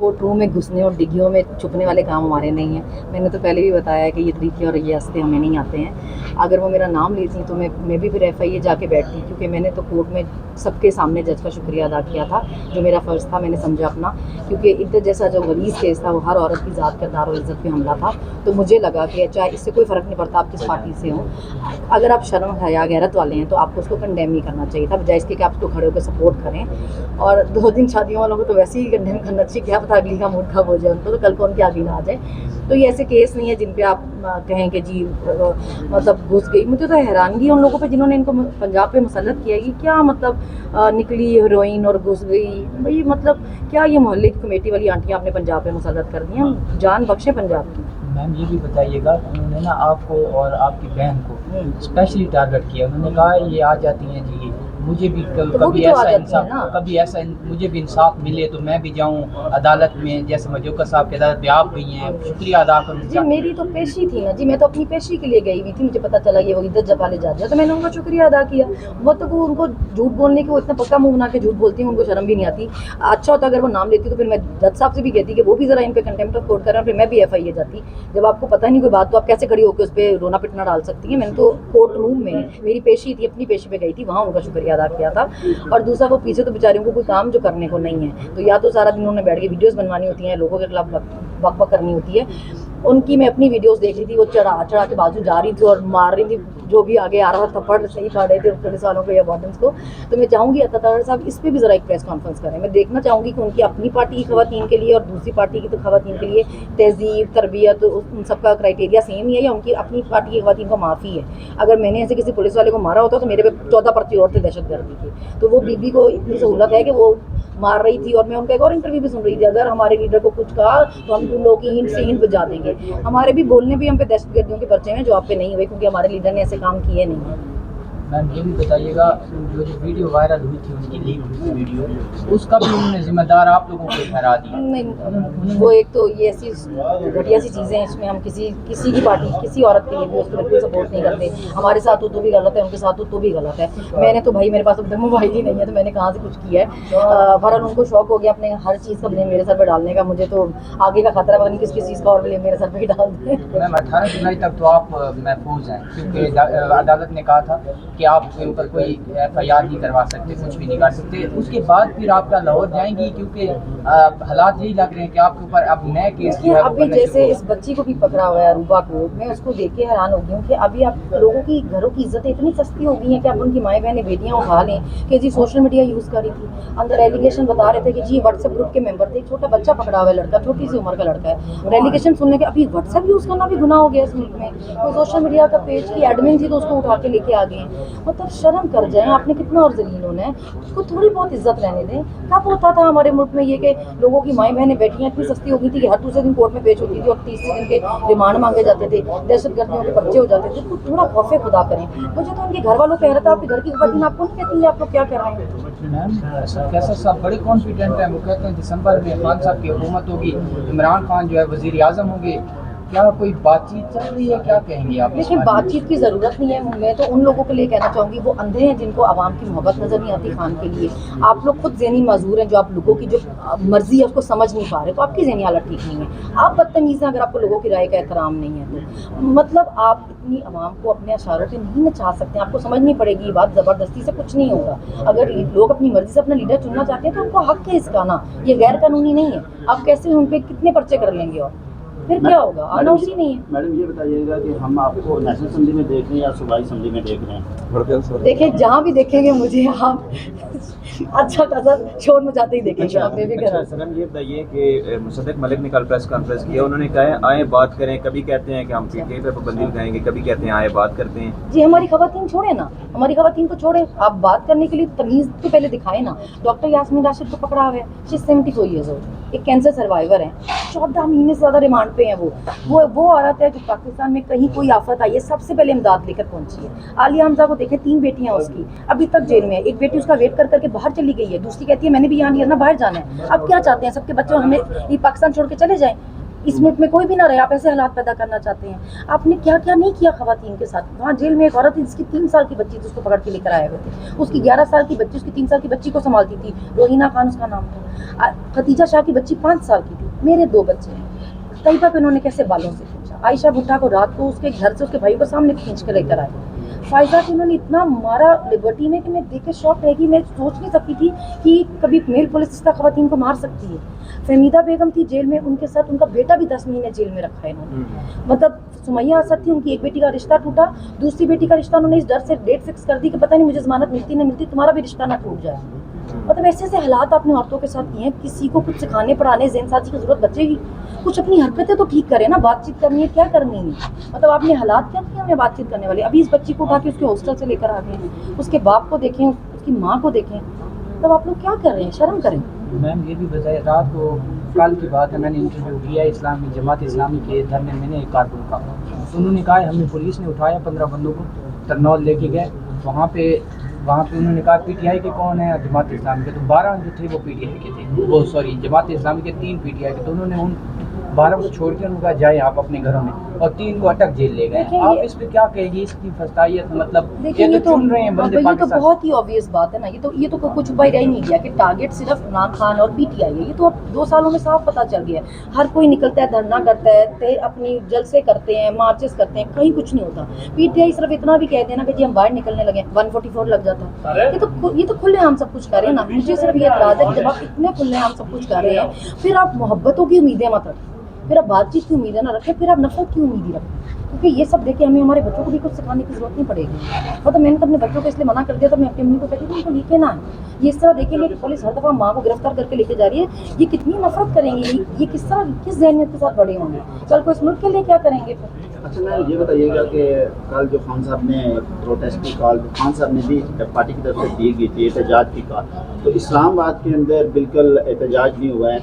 Court room में घुसने और डिग्गियों में छुपने वाले काम हमारे नहीं हैं। मैंने तो पहले भी बताया है कि ये तरीके और ये हस्ते हमें नहीं आते हैं। अगर वो मेरा नाम लेती तो मैं भी फिर FIA जाके बैठती, क्योंकि मैंने तो कोर्ट में सबके सामने जज का शुक्रिया अदा किया था, जो मेरा फ़र्ज़ था मैंने समझा अपना, क्योंकि इद्दत जैसा जो गलीज़ केस था वो हर औरत की ज़ात किरदार और इज़्ज़त पे हमला था। तो मुझे लगा कि चाहे इससे कोई फ़र्क नहीं पड़ता आप किस पार्टी से हों, अगर आप शर्म हया गैरत वाले हैं तो आपको उसको कंडेम नहीं करना चाहिए था, बजाय इसके कि आप उसको खड़े होकर सपोर्ट करें। और 2 दिन शादियों वालों को तो वैसे ही कंडेम करना चाहिए, क्या पता अगली का मूड खराब हो जाए उनको, तो कल को उनके आगे ना आ जाए। तो ये ऐसे केस नहीं है जिन पे आप कहें कि जी मतलब घुस गई। मुझे तो हैरानगी उन लोगों पे जिन्होंने इनको पंजाब पे मुसल्लत किया कि क्या मतलब निकली हीरोइन और घुस गई। भाई मतलब क्या ये मोहल्ले की कमेटी वाली आंटियाँ अपने पंजाब पे मुसल्लत कर दी हैं, जान बख्शे पंजाब की। मैम ये भी बताइएगा, उन्होंने ना आपको और आपकी बहन को स्पेशली टारगेट किया। उन्होंने कहा ये आ जाती हैं जी, मुझे भी कभी ऐसा मुझे भी इंसाफ मिले तो मैं भी जाऊं अदालत में, जैसे मजूका साहब की अदालत में आप गई हैं, शुक्रिया अदा करूँ। जी मेरी तो पेशी थी ना जी, मैं तो अपनी पेशी के लिए गई हुई थी, मुझे पता चला ये वो इधर जपाले जा दिया तो मैंने उनका शुक्रिया अदा किया। वो तो वो उनको झूठ बोलने की वो इतना पक्का मुंह बना के झूठ बोलती हैं, उनको शर्म भी नहीं आती। अच्छा होता अगर वो नाम लेती तो फिर मैं जज साहब से भी कहती कि वो भी ज़रा इन पे कंटेम्प्ट ऑफ कोर्ट कर रहे हैं, फिर मैं भी FIA जाती। जब आपको पता नहीं कोई बात तो आप कैसे खड़ी होकर उस पर रोना पिटना डाल सकती हैं। मैंने तो कोर्ट रूम में मेरी पेशी थी, अपनी पेशी पे गई थी, वहाँ उनका शुक्रिया अदा किया था। और दूसरा वो पीछे तो बेचारियों को कोई काम जो करने को नहीं है, तो या तो सारा दिन उन्होंने बैठ के वीडियोस बनवानी होती हैं, लोगों के खिलाफ बक करनी होती है। उनकी मैं अपनी वीडियोस देख रही थी, वो चढ़ा के बाजू जा रही थी और मार रही थी, जो भी आगे आ रहा था थप्पड़ सही पा रहे थे पुलिस वालों को या वार्डन्स को। तो मैं चाहूँगी अता तारड़ साहब इस पर भी ज़रा एक प्रेस कॉन्फ्रेंस करें। मैं देखना चाहूँगी कि उनकी अपनी पार्टी की खवातीन के लिए और दूसरी पार्टी की तो खवातीन के लिए तहजीब तरबियत उन सबका क्राइटेरिया सेम ही है, या उनकी अपनी पार्टी की खवातीन को माफ़ी है। अगर मैंने ऐसे किसी पुलिस वाले को मारा होता तो मेरे पे 14 पर्चे और थे दहशतगर्दी के। तो वो बीबी को इतनी सहूलत है कि वो मार रही थी। और मैं उनका एक और इंटरव्यू भी सुन रही थी, अगर हमारे लीडर को कुछ कहा तो हम तुम लोगों की हिंट से हिंट बजा देंगे। हमारे भी बोलने भी हम पे दहशतगर्दियों के पर्चे हैं जो आप पे नहीं हुए, क्योंकि हमारे लीडर ने ऐसे काम किए नहीं हैं। मैम ये भी बताइएगा, जो वीडियो वायरल हुई थी उनकी लीक हुई वीडियो, उसका भी उन्होंने जिम्मेदार आप लोगों को ठहरा दिया। नहीं, वो एक तो ये ऐसी घटिया सी चीज़ें हैं, इसमें हम किसी की पार्टी किसी औरत के लिए भी उसको बिल्कुल सपोर्ट नहीं करते। हमारे साथ हो तो भी गलत है, उनके साथ हो तो भी गलत है। मैंने तो भाई मेरे पास तो मोबाइल ही नहीं है, तो मैंने कहाँ से कुछ किया है। फरन उनको शौक हो गया अपने हर चीज़ का ब्लेम मेरे सर पर डालने का, मुझे तो आगे का खतरा पता नहीं किस चीज़ का और ब्लेम मेरे सर पर ही डाल दें। मैम 18 जुलाई तक तो आप महफूज हैं, क्योंकि अदालत ने कहा था कि आप ऊपर कोई FIR नहीं करवा सकते, कुछ भी नहीं कर सकते। उसके बाद फिर आप क्या लाहौर जाएंगी, क्योंकि हालात यही लग रहे हैं कि आपके ऊपर अब नए केस देखिए अभी जैसे इस बच्ची को भी पकड़ा हुआ है अरूबा को, मैं उसको देख के हैरान हो गई हूँ कि अभी आप लोगों की घरों की इज्जतें इतनी सस्ती हो गई हैं कि आप उनकी माएँ बहनें बेटियाँ उठा लें कि जी सोशल मीडिया यूज़ कर रही थी। अंदर एलिगेशन बता रहे थे कि जी व्हाट्सएप ग्रुप के मेंबर थे, एक छोटा बच्चा पकड़ा हुआ है, लड़का छोटी सी उम्र का लड़का है, और एलिगेशन सुनने के अभी व्हाट्सएप यूज़ करना भी गुनाह हो गया इस मुल्क में। कोई सोशल मीडिया का पेज की एडमिन थी तो उसको उठा के लेके आ गए। मतलब शर्म कर जाए, आपने कितना और जलील होना है, उसको थोड़ी बहुत इज्जत रहने दें। कब होता था हमारे मुल्क में ये कि लोगों की माएँ बहनें बेटियाँ इतनी सस्ती हो गई थी कि हर दूसरे दिन कोर्ट में पेश होती थी और 30 दिन के रिमांड मांगे जाते थे, दहशतगर्दियों के पर्चे हो जाते थे। तो थोड़ा खौफे खुदा करें। मुझे तो उनके घर वालों कह रहा था आपके घर की खवातीन आपको नहीं कहती है आप लोग क्या कर रहे हैं। मैम कैसर साहब बड़े कॉन्फिडेंट हैं, वो कहते हैं दिसंबर में खान साहब की हुकूमत होगी, इमरान खान जो है वजीर आज़म होंगे। क्या कोई बातचीत चल रही है, क्या कहेंगी आप? देखिए बातचीत की ज़रूरत नहीं है। मैं तो उन लोगों के लिए कहना चाहूँगी वो अंधे हैं जिनको आवाम की मोहब्बत नज़र नहीं आती खान के लिए। आप लोग खुद ज़हनी माजूर हैं, जो आप लोगों की जो मर्जी है उसको समझ नहीं पा रहे, तो आपकी ज़हनी हालत ठीक नहीं है। आप बदतमीज़ हैं अगर आपको लोगों की राय का एहतराम नहीं है तो। मतलब आप इतनी आवाम को अपने अशारों पे नहीं नचा सकते, आपको समझनी पड़ेगी बात, ज़बरदस्ती से कुछ नहीं होगा। अगर लोग अपनी मर्जी से अपना लीडर चुनना चाहते हैं तो उनको हक है इसका ना, ये गैर कानूनी नहीं है। आप कैसे उन पर कितने पर्चे कर लेंगे और फिर क्या होगा? आना उसी नहीं है। मैडम ये बताइएगा कि हम आपको नेशनल असेंबली में देख रहे हैं या सूबाई असेंबली में देख रहे हैं? देखिए जहाँ भी देखेंगे मुझे आप अच्छा खासा शोर मचाते ही देखेंगे आप। मैं भी अच्छा सनम ये बताइए कि मुसद्दिक मलिक ने कल प्रेस कॉन्फ्रेंस किया, उन्होंने कहा है आए बात करें, कभी कहते हैं कि हम PTI पे पाबंदी लगाएंगे, कभी कहते हैं आए बात करते हैं। जी हमारी खवातीन छोड़े ना, हमारी खवातीन को छोड़े। आप बात करने के लिए तमीज़ तो पहले दिखाए ना। डॉक्टर यास्मीन राशिद को पकड़ा हुआ है, शी 74 ईयर्स ओल्ड, एक कैंसर सर्वाइवर है, 14 महीने से ज़्यादा रिमांड पे हैं। वो औरत है जो पाकिस्तान में कहीं कोई आफत आई है सबसे पहले इमदाद लेकर पहुंची है। आलिया हमजा को देखें, 3 बेटियां उसकी, अभी तक जेल में है। एक बेटी उसका वेट कर करके बाहर चली गई है, दूसरी कहती है मैंने भी यहाँ नहीं रहना, बाहर जाना है। अब क्या चाहते हैं सबके बच्चे हमें ये पाकिस्तान छोड़ के चले जाएं? اس ملک میں کوئی بھی نہ رہے, آپ ایسے حالات پیدا کرنا چاہتے ہیں. آپ نے کیا کیا نہیں کیا خواتین کے ساتھ. وہاں جیل میں ایک عورت تھی جس کی 3 سال کی بچی تھی, اس کو پکڑ کے لے کر آئے ہوئے تھے. اس کی 11 سال کی بچی اس کی 3 سال کی بچی کو سنبھالتی تھی, روہینہ خان اس کا نام تھا. خدیجہ شاہ کی بچی 5 سال کی تھی. میرے 2 بچے ہیں. طیبہ کو انہوں نے کیسے بالوں سے کھینچا. عائشہ بھٹا کو رات کو اس کے گھر سے اس کے بھائی کو سامنے کھینچ کے لے کر آئے. فائزہ کو انہوں نے اتنا مارا لبرٹی میں کہ میں دیکھ کے شوق رہ گئی. میں سوچ نہیں سکتی تھی کہ کبھی میل پولیس اس طرح خواتین کو مار سکتی ہے. فہمیدہ بیگم تھی جیل میں, ان کے ساتھ ان کا بیٹا بھی 10 مہینے جیل میں رکھا ہے انہوں نے. مطلب سمیہ اسد تھی, ان کی ایک بیٹی کا رشتہ ٹوٹا, دوسری بیٹی کا رشتہ انہوں نے اس ڈر سے ڈیٹ فکس کر دی کہ پتہ نہیں مجھے ضمانت ملتی نہ ملتی, تمہارا بھی رشتہ نہ ٹوٹ جائے. مطلب ایسے ایسے حالات آپ نے عورتوں کے ساتھ کیے ہیں. کسی کو کچھ سکھانے پڑھانے ذہن سازی کی ضرورت بچے گی, کچھ اپنی حرکتیں تو ٹھیک کریں نا. بات چیت کرنی ہے, کیا کرنی ہے. مطلب آپ نے حالات کیا کیے ہمیں بات چیت کرنے والے. ابھی اس بچی کو اٹھا کے اس کے ہاسٹل سے لے کر آ گئے ہیں, اس کے باپ کو دیکھیں, اس کی ماں کو دیکھیں. تب آپ لوگ کیا کر رہے ہیں, شرم کریں. میم یہ بھی بتائیے, رات کو کل کی بات ہے, میں نے انٹرویو دیا اسلامی جماعت اسلامی کے دھرنے میں نے ایک کارکن کا. انہوں نے کہا ہمیں پولیس نے اٹھایا 15 بندوں کو, ترنول لے کے گئے. وہاں پہ انہوں نے کہا پی ٹی آئی کے کون ہیں, جماعت اسلامی کے. تو 12 جو تھے وہ پی ٹی آئی کے تھے, وہ سوری جماعت اسلامی کے 3 پی ٹی آئی کے. تو انہوں نے ان 12 کو چھوڑ کے انہوں نے کہا جائیں آپ اپنے گھروں میں, اور 3 کو اٹک جیل لے گئے. آپ اس پہ کیا کہیں گی, اس کی فسطائیت مطلب یہ تو چن رہے ہیں بندے یہ تو پاکستان. بہت ہی obvious بات ہے نا. یہ تو کچھ چھپا ہی رہ نہیں گیا کہ ٹارگٹ صرف عمران خان اور پی ٹی آئی ہے. یہ تو اب 2 سالوں میں صاف پتہ چل گیا ہے. ہر کوئی نکلتا ہے, دھرنا کرتا ہے, اپنی جلسے کرتے ہیں, مارچز کرتے ہیں, کہیں کچھ نہیں ہوتا. پی ٹی آئی صرف اتنا بھی کہتے ہیں نا کہ جی ہم باہر نکلنے لگے, 144 لگ جاتا ہے. یہ تو کھلے عام سب کچھ کر رہے ہیں نا. مجھے صرف یہ اعتراض ہے کہ جب آپ اتنے کھلے عام سب کچھ کر رہے ہیں, پھر آپ محبتوں کی امیدیں مت رکھیں, پھر آپ بات چیت کی امیدیں نہ رکھیں, پھر آپ نفرت کی امید ہی رکھیں. کیونکہ یہ سب دیکھ کے ہمیں ہمارے بچوں کو بھی کچھ سکھانے کی ضرورت نہیں پڑے گی. مطلب میں نے تو اپنے بچوں کو اس لیے منع کر دیا تھا, میں اپنی امی کو کہتی تھی ان کو لے کے نہ آئیں. یہ اس طرح دیکھیں گے کہ پولیس ہر دفعہ ماں کو گرفتار کر کے لے کے جا رہی ہے, یہ کتنی نفرت کریں گے, یہ کس طرح کس ذہنیت کے ساتھ بڑے ہوں گے, کل کو اس ملک کے لیے کیا کریں گے پھر. اچھا میم یہ بتائیے گا کہ کل جو خان صاحب نے پروٹیسٹ کی کال خان صاحب نے بھی پارٹی کی طرف سے دی گئی تھی احتجاج کی کال, تو اسلام آباد کے اندر بالکل احتجاج نہیں ہوا ہے,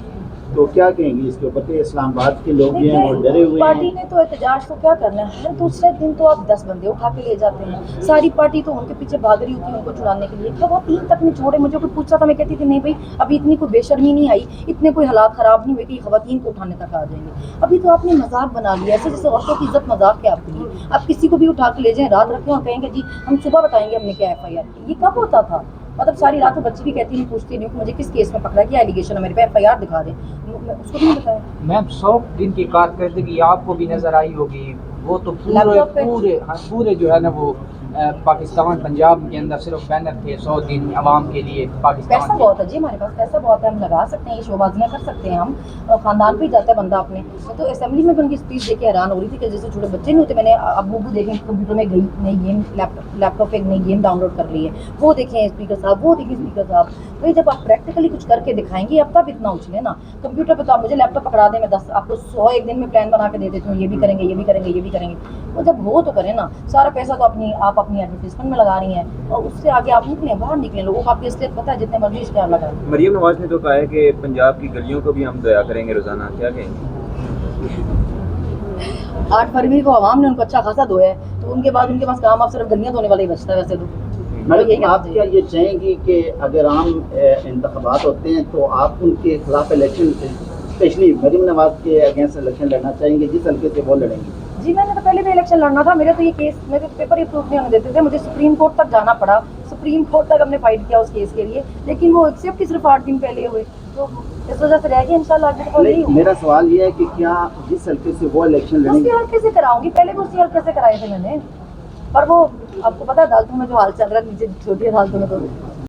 تو کیا کہیں گی اس کے اوپر کہ اسلام آباد کے لوگ بھی ہیں وہ ڈرے ہوئے پارٹی ہیں. نے تو احتجاج تو کیا کرنا ہے, ہر دوسرے دن تو آپ 10 بندے اٹھا کے لے جاتے ہیں. ساری پارٹی تو ان کے پیچھے بھاگ رہی ہوتی ہے ان کو چھڑانے کے لیے. خواتین تک نہیں چھوڑے. مجھے کوئی پوچھتا تھا, میں کہتی تھی نہیں بھائی ابھی اتنی کوئی بے شرمی نہیں آئی, اتنے کوئی حالات خراب نہیں ہوئے کہ خواتین کو اٹھانے تک آ جائیں گے. ابھی تو آپ نے مذاق بنا لیا, ایسے جیسے عورتوں کی عزت مذاق ہے آپ کے لیے. آپ کسی کو بھی اٹھا کے لے جائیں, رات رکھیں اور کہیں گے جی ہم صبح بتائیں گے ہم نے کیا ایف آئی آر کی. یہ کب ہوتا تھا. مطلب ساری رات بچی بھی کہتی نہیں, پوچھتی نہیں کہ مجھے کس کیس میں پکڑا, کیا ایلیگیشن ہے میرے پہ, ایف آئی آر دکھا دیں. اس کو نہیں بتایا. میم 100 دن کی کارکردگی آپ کو بھی نظر آئی ہوگی, وہ تو پورے جو ہے نا وہ پاکستان پنجاب کے اندر صرف بینر تھے 100 دن عوام کے لیے پاکستان. پیسہ بہت ہے جی ہمارے پاس, پیسہ بہت ہے, ہم لگا سکتے ہیں, یہ شو بازیاں کر سکتے ہیں ہم. خاندان پہ ہی جاتا ہے بندہ اپنے. تو اسمبلی میں بھی ان کی اسپیچ دیکھ کے حیران ہو رہی تھی کہ جیسے چھوٹے بچے نہیں ہوتے. میں نے ابو کو دیکھیں کمپیوٹر میں گئی نئی گیم, لیپ ٹاپ پہ ایک نئی گیم ڈاؤن لوڈ کر لی ہے, وہ دیکھیں اسپیکر صاحب, وہ دیکھیں اسپیکر صاحب. تو یہ جب آپ پریکٹیکلی کچھ کر کے دکھائیں گے اب تب اتنا اچھلے نا. کمپیوٹر پہ تو آپ مجھے لیپ ٹاپ پکڑا دیں, میں 10 آپ کو 100 ایک دن میں پلان بنا کے دے دیتی ہوں, یہ بھی کریں گے, یہ بھی کریں گے, یہ بھی کریں گے. وہ جب ہو تو کریں نا. سارا پیسہ تو آپ اپنی ایڈورٹیزمنٹ میں لگا رہی ہیں, اور اس سے آگے آپ نکلیں, باہر نکلیں. لوگوں کو آپ کی اصلیت پتہ ہے, جتنے مرضی اشتہار لگا. مریم نواز نے تو کہا ہے کہ پنجاب کی گلیوں کو بھی ہم دیا کریں گے روزانہ, کیا کہیں گے؟ 8 فروری کو عوام نے ان کو اچھا خاصا دھویا ہے, تو ان کے بعد ان کے پاس کام آپ صرف گلیاں دھونے والے ہی بچتا ہے. ویسے تو میڈم آپ کیا یہ چاہیں گی کہ اگر عام انتخابات ہوتے ہیں تو آپ ان کے خلاف الیکشن, اسپیشلی مریم نواز کے اگینسٹ الیکشن لڑنا چاہیں گے جس حلقے سے وہ لڑیں گے؟ جی میں نے تو پہلے بھی الیکشن لڑنا تھا. میرے تو یہ کیس, میرے پیپر ہی پروف نہیں ہونے دیتے تھے. مجھے سپریم کورٹ تک جانا پڑا, سپریم کورٹ تک ہم نے فائٹ کیا اس کیس کے لیے, لیکن وہ ایکسیپٹ ہی صرف 8 دن پہلے ہوئے. تو اس وجہ سے رہ گیا, انشاءاللہ آگے تو نہیں ہوگا. میرا سوال یہ ہے کہ کیا جس حلقے سے وہ الیکشن لڑیں اسی گے, حلقے سے کراؤں گی, پہلے بھی اسی حلقے سے کرائے تھے میں نے. پر وہ آپ کو پتا ہے عدالتوں میں جو حال چل رہا ہے, نیچے چھوٹی عدالتوں میں تو